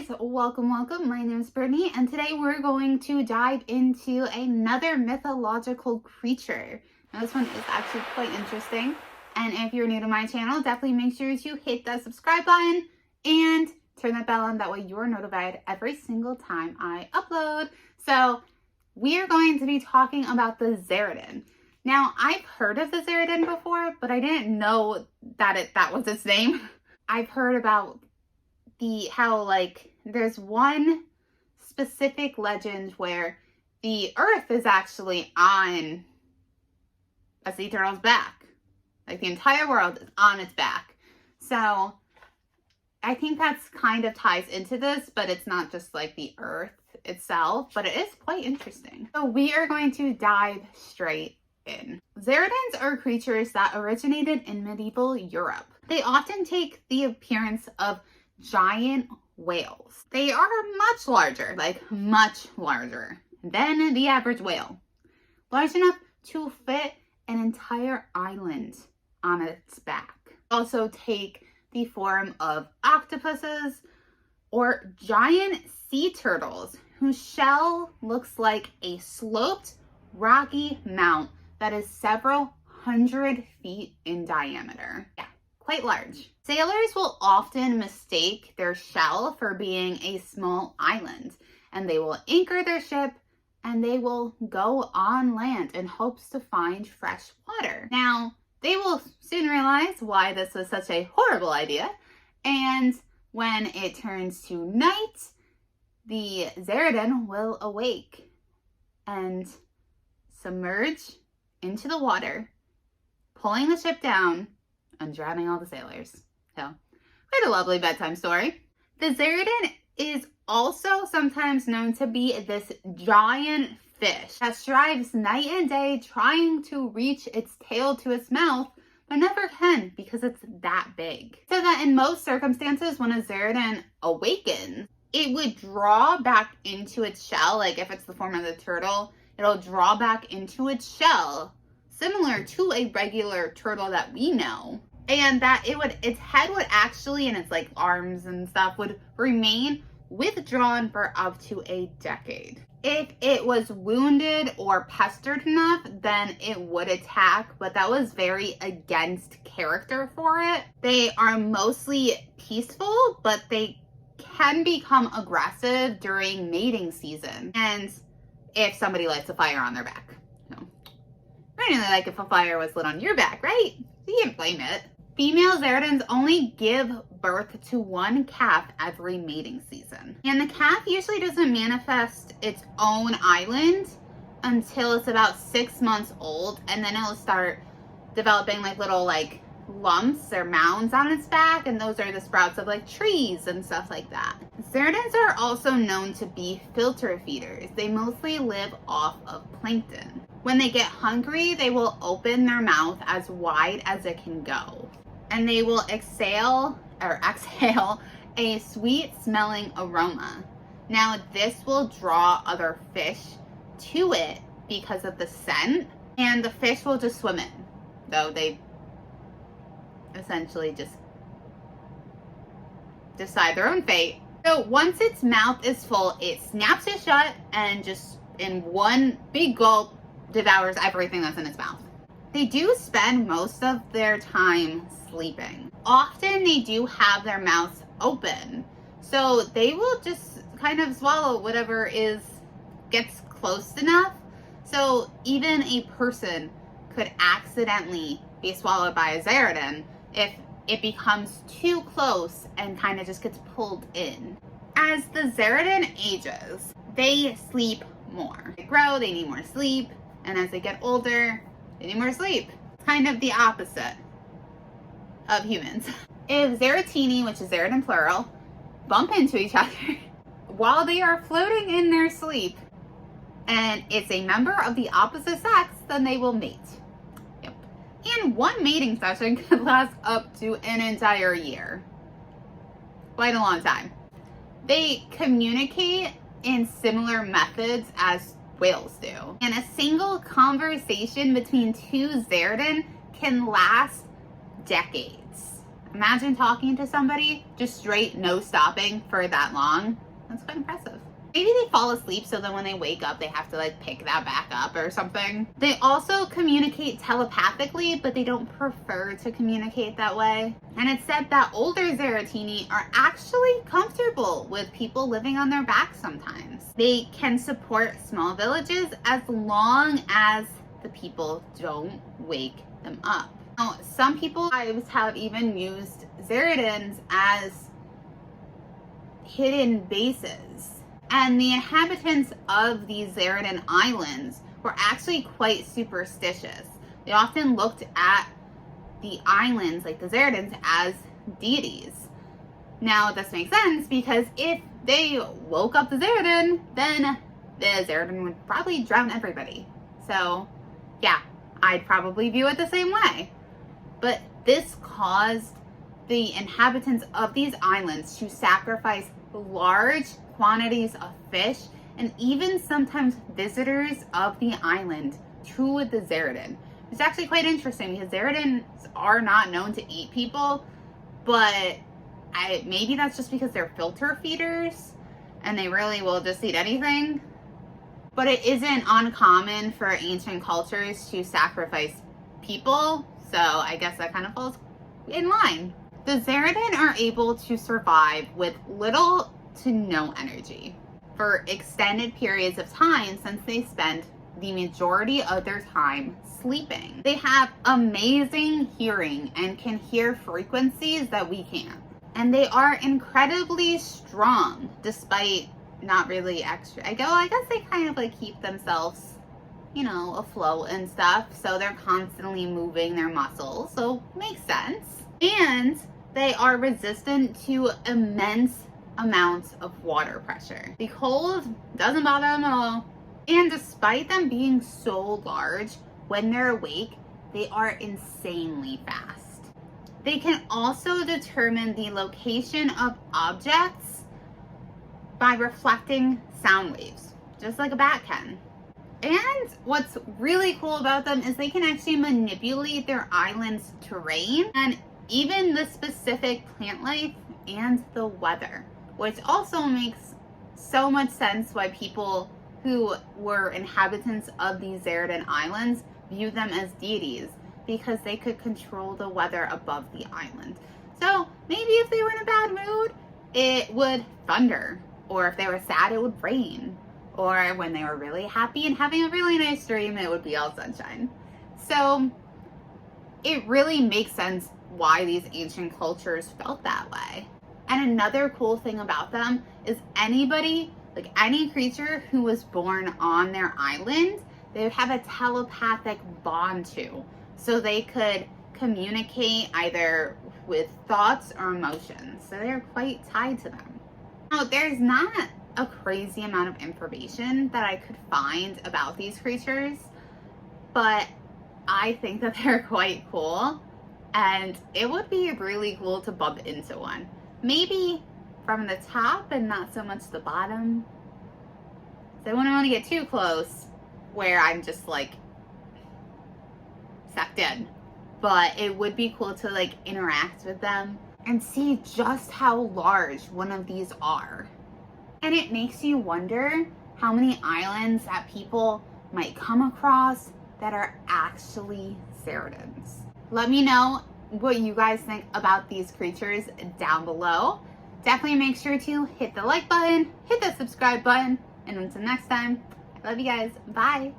guys, welcome. My name is Brittany, and today we're going to dive into another mythological creature. Now this one is actually quite interesting, and if you're new to my channel, definitely make sure to hit that subscribe button and turn that bell on. That way you're notified every single time I upload. So we are going to be talking about the Zaratan. Now, I've heard of the Zaratan before, but I didn't know that that was its name. I've heard about how there's one specific legend where the earth is actually on a sea turtle's back. Like the entire world is on its back. So I think that's kind of ties into this, but it's not just like the earth itself, but it is quite interesting. So we are going to dive straight in. Zaratans are creatures that originated in medieval Europe. They often take the appearance of giant whales. They are much larger than the average whale. Large enough to fit an entire island on its back. Also take the form of octopuses or giant sea turtles whose shell looks like a sloped rocky mount that is several hundred feet in diameter. Yeah, quite large. Sailors will often mistake their shell for being a small island, and they will anchor their ship and they will go on land in hopes to find fresh water. Now, they will soon realize why this was such a horrible idea, and when it turns to night, the Zaratan will awake and submerge into the water, pulling the ship down and drowning all the sailors. So, quite a lovely bedtime story. The Zaratan is also sometimes known to be this giant fish that strives night and day trying to reach its tail to its mouth, but never can because it's that big. So that in most circumstances, when a Zaratan awakens, it would draw back into its shell. Like if it's the form of the turtle, it'll draw back into its shell, similar to a regular turtle that we know. And that its head would actually, and its like arms and stuff would remain withdrawn for up to a decade. If it was wounded or pestered enough, then it would attack, but that was very against character for it. They are mostly peaceful, but they can become aggressive during mating season. And if somebody lights a fire on their back. So, really like if a fire was lit on your back, right? You can't blame it. Female Zaratans only give birth to one calf every mating season. And the calf usually doesn't manifest its own island until it's about 6 months old, and then it'll start developing little lumps or mounds on its back, and those are the sprouts of trees and stuff like that. Zaratans are also known to be filter feeders. They mostly live off of plankton. When they get hungry, they will open their mouth as wide as it can go, and they will exhale a sweet smelling aroma. Now this will draw other fish to it because of the scent, and the fish will just swim in, though they essentially just decide their own fate. So once its mouth is full, it snaps it shut and just in one big gulp devours everything that's in its mouth. They do spend most of their time sleeping. Often they do have their mouths open, so they will just kind of swallow whatever gets close enough. So even a person could accidentally be swallowed by a Zaratan if it becomes too close and kind of just gets pulled in. As the Zaratan ages, they sleep more. They grow, they need more sleep, and as they get older, they need more sleep. It's kind of the opposite of humans. If Zaratini, which is Zaratan plural, bump into each other while they are floating in their sleep, and it's a member of the opposite sex, then they will mate. And one mating session could last up to an entire year. Quite a long time. They communicate in similar methods as whales do. And a single conversation between two Zaratan can last decades. Imagine talking to somebody just straight, no stopping for that long. That's quite impressive. Maybe they fall asleep, so then when they wake up, they have to like pick that back up or something. They also communicate telepathically, but they don't prefer to communicate that way. And it's said that older Zaratini are actually comfortable with people living on their backs sometimes. They can support small villages as long as the people don't wake them up. Now, some people have even used Zaratans as hidden bases. And the inhabitants of these Zaratan islands were actually quite superstitious. They often looked at the islands, like the Zaratans, as deities. Now, this makes sense because if they woke up the Zaratan, then the Zaratan would probably drown everybody. So, yeah, I'd probably view it the same way. But this caused the inhabitants of these islands to sacrifice large quantities of fish and even sometimes visitors of the island to the Zaratan. It's actually quite interesting because Zaratans are not known to eat people, but maybe that's just because they're filter feeders and they really will just eat anything. But it isn't uncommon for ancient cultures to sacrifice people, so I guess that kind of falls in line. The Zaratan are able to survive with little to no energy for extended periods of time since they spend the majority of their time sleeping. They have amazing hearing and can hear frequencies that we can't. And they are incredibly strong despite not really extra. I guess they kind of like keep themselves, afloat and stuff. So they're constantly moving their muscles. So makes sense. And they are resistant to immense amounts of water pressure. The cold doesn't bother them at all. And despite them being so large, when they're awake, they are insanely fast. They can also determine the location of objects by reflecting sound waves, just like a bat can. And what's really cool about them is they can actually manipulate their island's terrain and even the specific plant life and the weather, which also makes so much sense why people who were inhabitants of these Zaratan islands view them as deities, because they could control the weather above the island. So maybe if they were in a bad mood, it would thunder, or if they were sad, it would rain, or when they were really happy and having a really nice dream, it would be all sunshine. So it really makes sense why these ancient cultures felt that way. And another cool thing about them is anybody, like any creature who was born on their island, they would have a telepathic bond to. So they could communicate either with thoughts or emotions. So they're quite tied to them. Now, there's not a crazy amount of information that I could find about these creatures, but I think that they're quite cool. And it would be really cool to bump into one. Maybe from the top and not so much the bottom. So I wouldn't want to get too close where I'm just like sucked in. But it would be cool to like interact with them and see just how large one of these are. And it makes you wonder how many islands that people might come across that are actually Zaratans. Let me know what you guys think about these creatures down below. Definitely make sure to hit the like button, hit the subscribe button, and until next time, I love you guys. Bye.